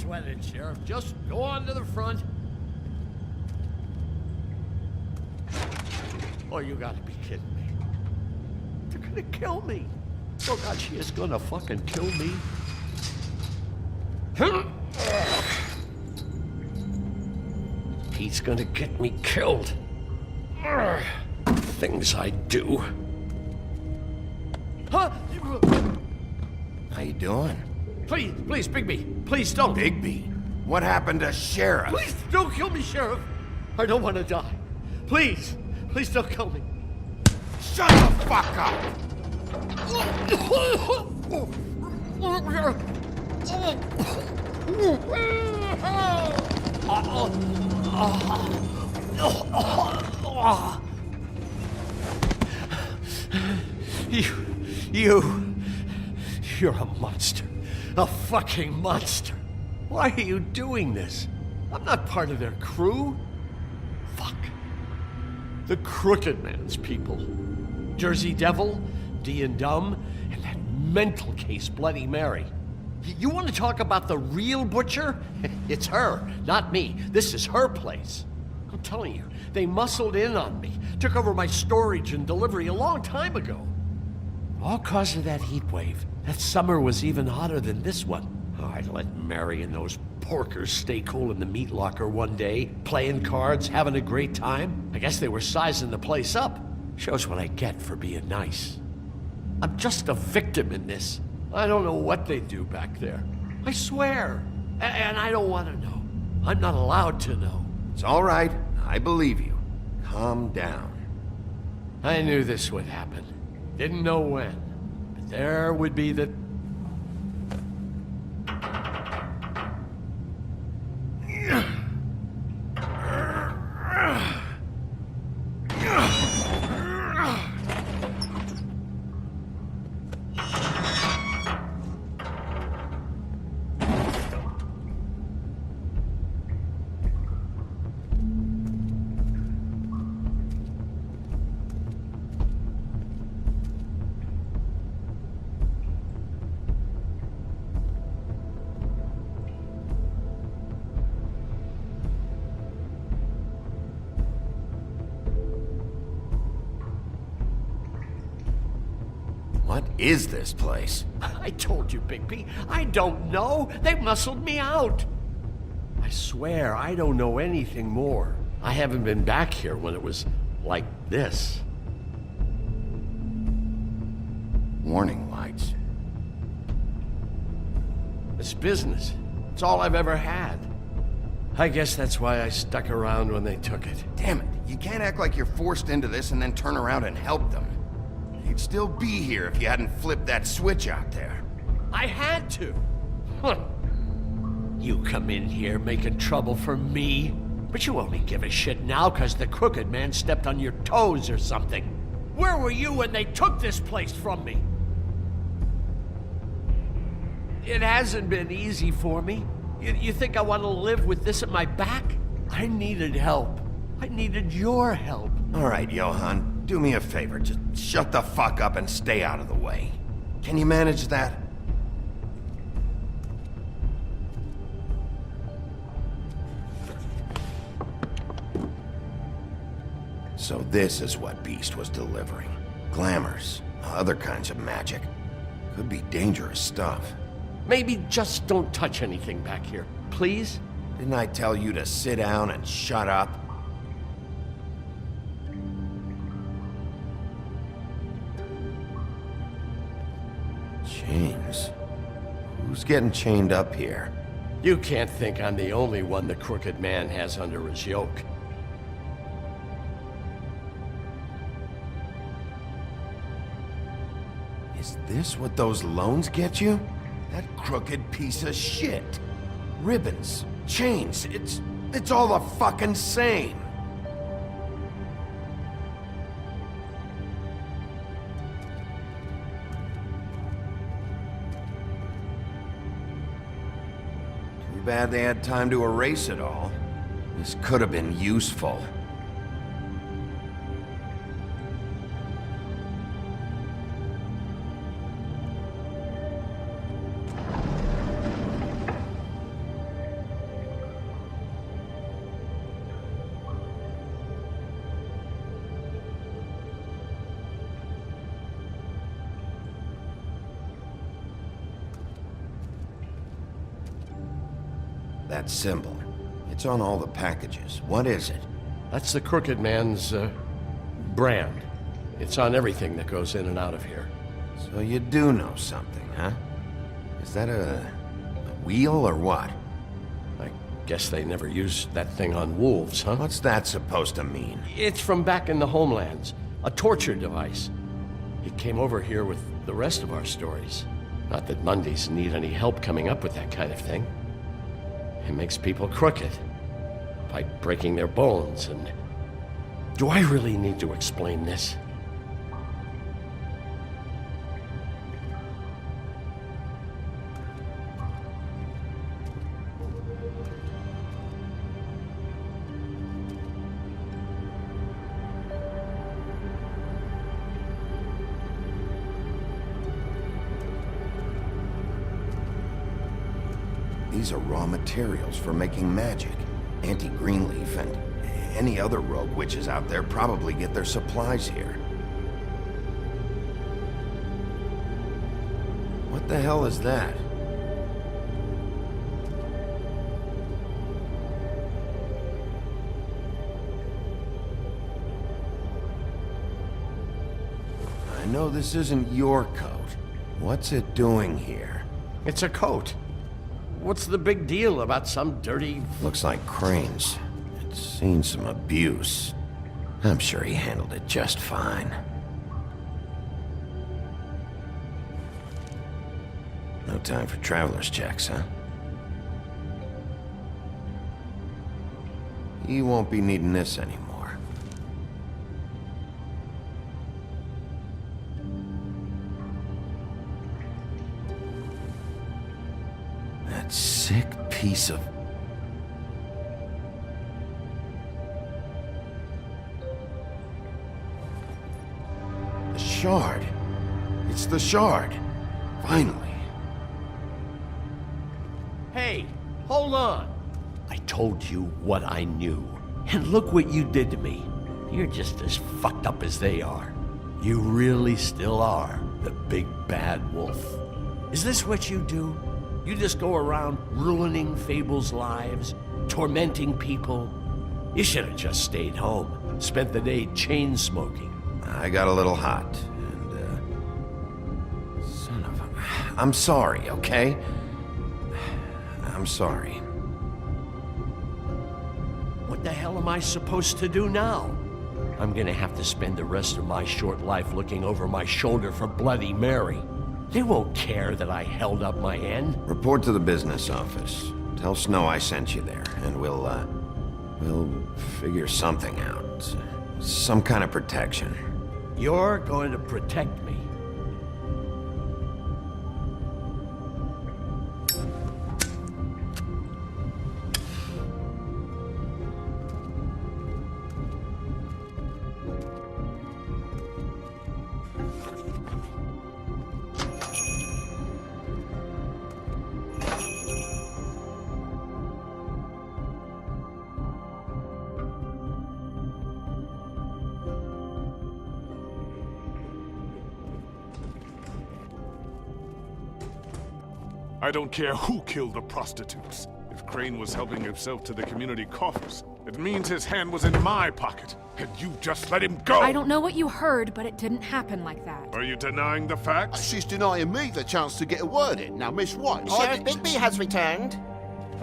sweat it, Sheriff. Just go on to the front. Oh, you gotta be kidding me. They're gonna kill me. Oh, God, she is gonna fucking kill me. He's gonna get me killed. Things I do. Huh? How you doing? Please, Bigby. Please don't. Bigby? What happened to Sheriff? Please don't kill me, Sheriff. I don't want to die. Please don't kill me. Shut the fuck up! You're a monster. A fucking monster. Why are you doing this? I'm not part of their crew. Fuck. The Crooked Man's people. Jersey Devil, D and Dumb, and that mental case Bloody Mary. You want to talk about the real butcher? It's her, not me. This is her place. I'm telling you, they muscled in on me, took over my storage and delivery a long time ago. All cause of that heat wave. That summer was even hotter than this one. Oh, I'd let Mary and those porkers stay cool in the meat locker one day, playing cards, having a great time. I guess they were sizing the place up. Shows what I get for being nice. I'm just a victim in this. I don't know what they do back there. I swear. And I don't want to know. I'm not allowed to know. It's all right. I believe you. Calm down. I knew this would happen. Didn't know when. But there would be the... What is this place? I told you, Bigby. I don't know. They muscled me out. I swear, I don't know anything more. I haven't been back here when it was like this. Warning lights. It's business. It's all I've ever had. I guess that's why I stuck around when they took it. Damn it, you can't act like you're forced into this and then turn around and help them. You'd still be here if you hadn't flipped that switch out there. I had to. Huh. You come in here making trouble for me, but you only give a shit now because the Crooked Man stepped on your toes or something. Where were you when they took this place from me? It hasn't been easy for me. You think I want to live with this at my back? I needed help. I needed your help. All right, Johan. Do me a favor, just shut the fuck up and stay out of the way. Can you manage that? So this is what Beast was delivering. Glamours, other kinds of magic. Could be dangerous stuff. Maybe just don't touch anything back here, please? Didn't I tell you to sit down and shut up? Chains? Who's getting chained up here? You can't think I'm the only one the Crooked Man has under his yoke. Is this what those loans get you? That crooked piece of shit. Ribbons, chains, it's all the fucking same. Too bad they had time to erase it all. This could have been useful. that symbol. It's on all the packages. What is it? That's the Crooked Man's, brand. It's on everything that goes in and out of here. So you do know something, huh? Is that a wheel or what? I guess they never used that thing on wolves, huh? What's that supposed to mean? It's from back in the homelands. A torture device. It came over here with the rest of our stories. Not that Mundies need any help coming up with that kind of thing. It makes people crooked. By breaking their bones and... Do I really need to explain this? These are raw materials for making magic. Auntie Greenleaf and any other rogue witches out there probably get their supplies here. What the hell is that? I know this isn't your coat. What's it doing here? It's a coat. What's the big deal about some dirty... Looks like Crane's. It's seen some abuse. I'm sure he handled it just fine. No time for traveler's checks, huh? He won't be needing this anymore. That sick piece of... The shard. It's the shard. Finally. Hey, hold on. I told you what I knew. And look what you did to me. You're just as fucked up as they are. You really still are the big bad wolf. Is this what you do? You just go around ruining Fable's lives, tormenting people? You should have just stayed home, spent the day chain smoking. I got a little hot, and, son of a... I'm sorry, okay? I'm sorry. What the hell am I supposed to do now? I'm gonna have to spend the rest of my short life looking over my shoulder for Bloody Mary. They won't care that I held up my end. Report to the business office. Tell Snow I sent you there, and we'll figure something out. Some kind of protection. You're going to protect me. I don't care who killed the prostitutes. If Crane was helping himself to the community coffers, it means his hand was in my pocket, and you just let him go! I don't know what you heard, but it didn't happen like that. Are you denying the facts? She's denying me the chance to get a word in. Now, Miss White... Sheriff Bigby has returned.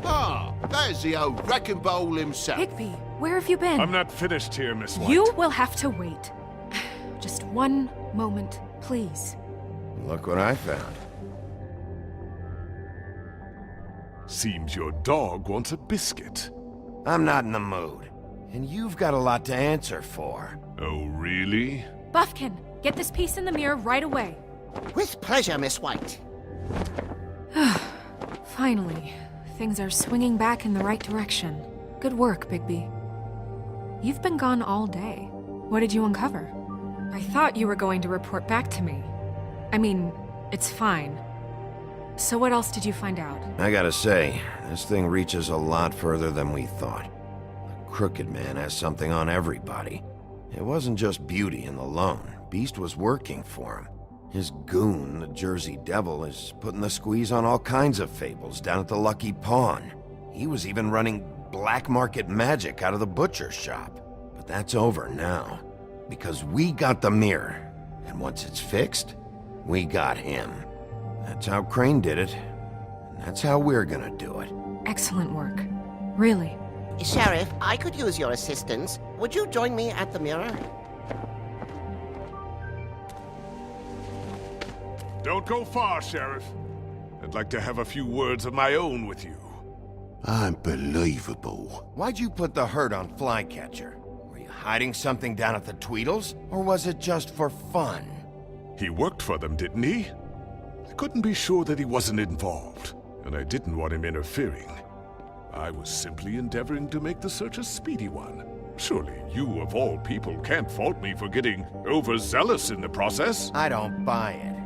Ah, there's the old wrecking bowl himself. Bigby, where have you been? I'm not finished here, Miss White. You will have to wait. Just one moment, please. Look what I found. Seems your dog wants a biscuit. I'm not in the mood. And you've got a lot to answer for. Oh, really? Buffkin, get this piece in the mirror right away. With pleasure, Miss White. Finally, things are swinging back in the right direction. Good work, Bigby. You've been gone all day. What did you uncover? I thought you were going to report back to me. I mean, it's fine. So what else did you find out? I gotta say, this thing reaches a lot further than we thought. The Crooked Man has something on everybody. It wasn't just Beauty and the Lone. Beast was working for him. His goon, the Jersey Devil, is putting the squeeze on all kinds of fables down at the Lucky Pawn. He was even running black market magic out of the butcher shop. But that's over now, because we got the mirror. And once it's fixed, we got him. That's how Crane did it. And that's how we're gonna do it. Excellent work. Really. Sheriff, I could use your assistance. Would you join me at the mirror? Don't go far, Sheriff. I'd like to have a few words of my own with you. Unbelievable. Why'd you put the hurt on Flycatcher? Were you hiding something down at the Tweedles? Or was it just for fun? He worked for them, didn't he? I couldn't be sure that he wasn't involved, and I didn't want him interfering. I was simply endeavoring to make the search a speedy one. Surely you, of all people, can't fault me for getting overzealous in the process. I don't buy it.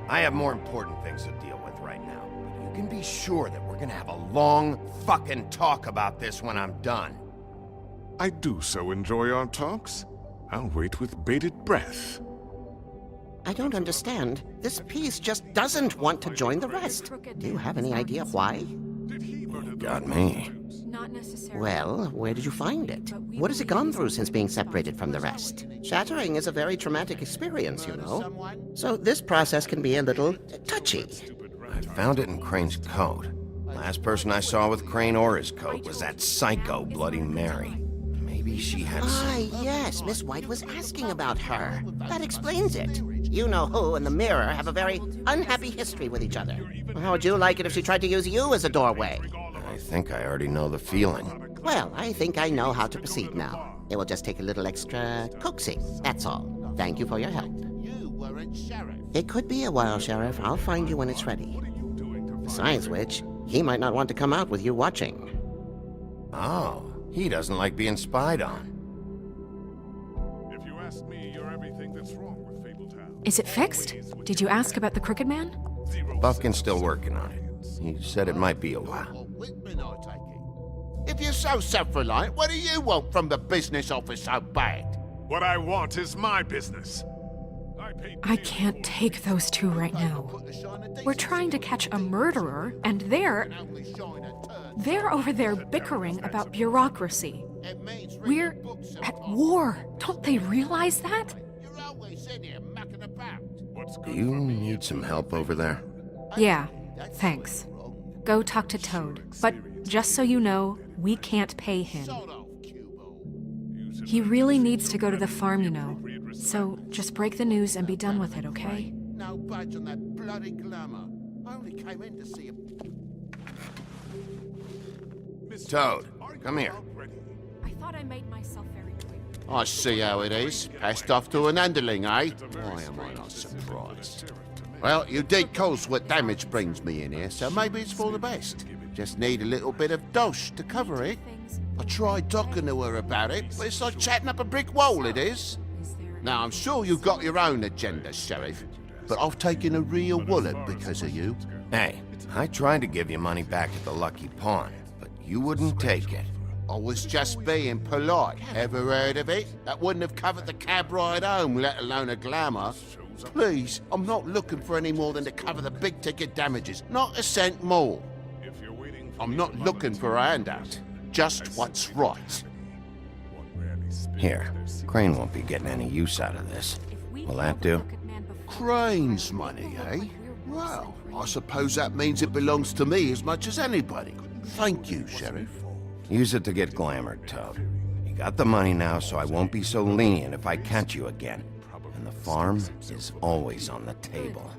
I have more important things to deal with right now. But you can be sure that we're gonna have a long fucking talk about this when I'm done. I do so enjoy our talks. I'll wait with bated breath. I don't understand. This piece just doesn't want to join the rest. Do you have any idea why? You got me. Not necessarily. Well, where did you find it? What has it gone through since being separated from the rest? Shattering is a very traumatic experience, you know. So this process can be a little touchy. I found it in Crane's coat. Last person I saw with Crane or his coat was that psycho Bloody Mary. Maybe she had Ah, yes, Miss White was asking about her. That explains it. You know who and the mirror have a very unhappy history with each other. How would you like it if she tried to use you as a doorway? I think I already know the feeling. Well, I think I know how to proceed now. It will just take a little extra coaxing, that's all. Thank you for your help. You weren't sheriff. It could be a while, Sheriff. I'll find you when it's ready. Besides which, he might not want to come out with you watching. Oh, he doesn't like being spied on. If you ask me, you're everything that's wrong with Fabletown. Is it fixed? Did you ask about the Crooked Man? Buffkin's still working on it. He said it might be a while. What Whitman, I take it. If you're so self-reliant, what do you want from the business office so bad? What I want is my business. I can't take those two right now. We're trying to catch a murderer, and they're over there bickering about bureaucracy. We're at war. Don't they realize that? You're always in here mucking about. Do you need some help over there? Yeah, thanks. Go talk to Toad. But just so you know, we can't pay him. Sod off, Cubo. He really needs to go to the farm, you know. So just break the news and be done with it, okay? No budge on that bloody glamour. I only came in to see him. Toad, come here. I thought I made myself very clear. I see how it is. Passed off to an underling, eh? Why am I not surprised? Well, you did cause what damage brings me in here, so maybe it's for the best. Just need a little bit of dosh to cover it. I tried talking to her about it, but it's like chatting up a brick wall, it is. Now, I'm sure you've got your own agenda, Sheriff, but I've taken a real wallop because of you. Hey, I tried to give you money back at the Lucky Pawn, but you wouldn't take it. I was just being polite. Ever heard of it? That wouldn't have covered the cab ride home, let alone a glamour. Please, I'm not looking for any more than to cover the big-ticket damages. Not a cent more. I'm not looking for a handout. Just what's right. Here, Crane won't be getting any use out of this. Will that do? Crane's money, eh? Well, I suppose that means it belongs to me as much as anybody. Thank you, Sheriff. Use it to get glamored, Toad. You got the money now, so I won't be so lenient if I catch you again. And the farm is always on the table.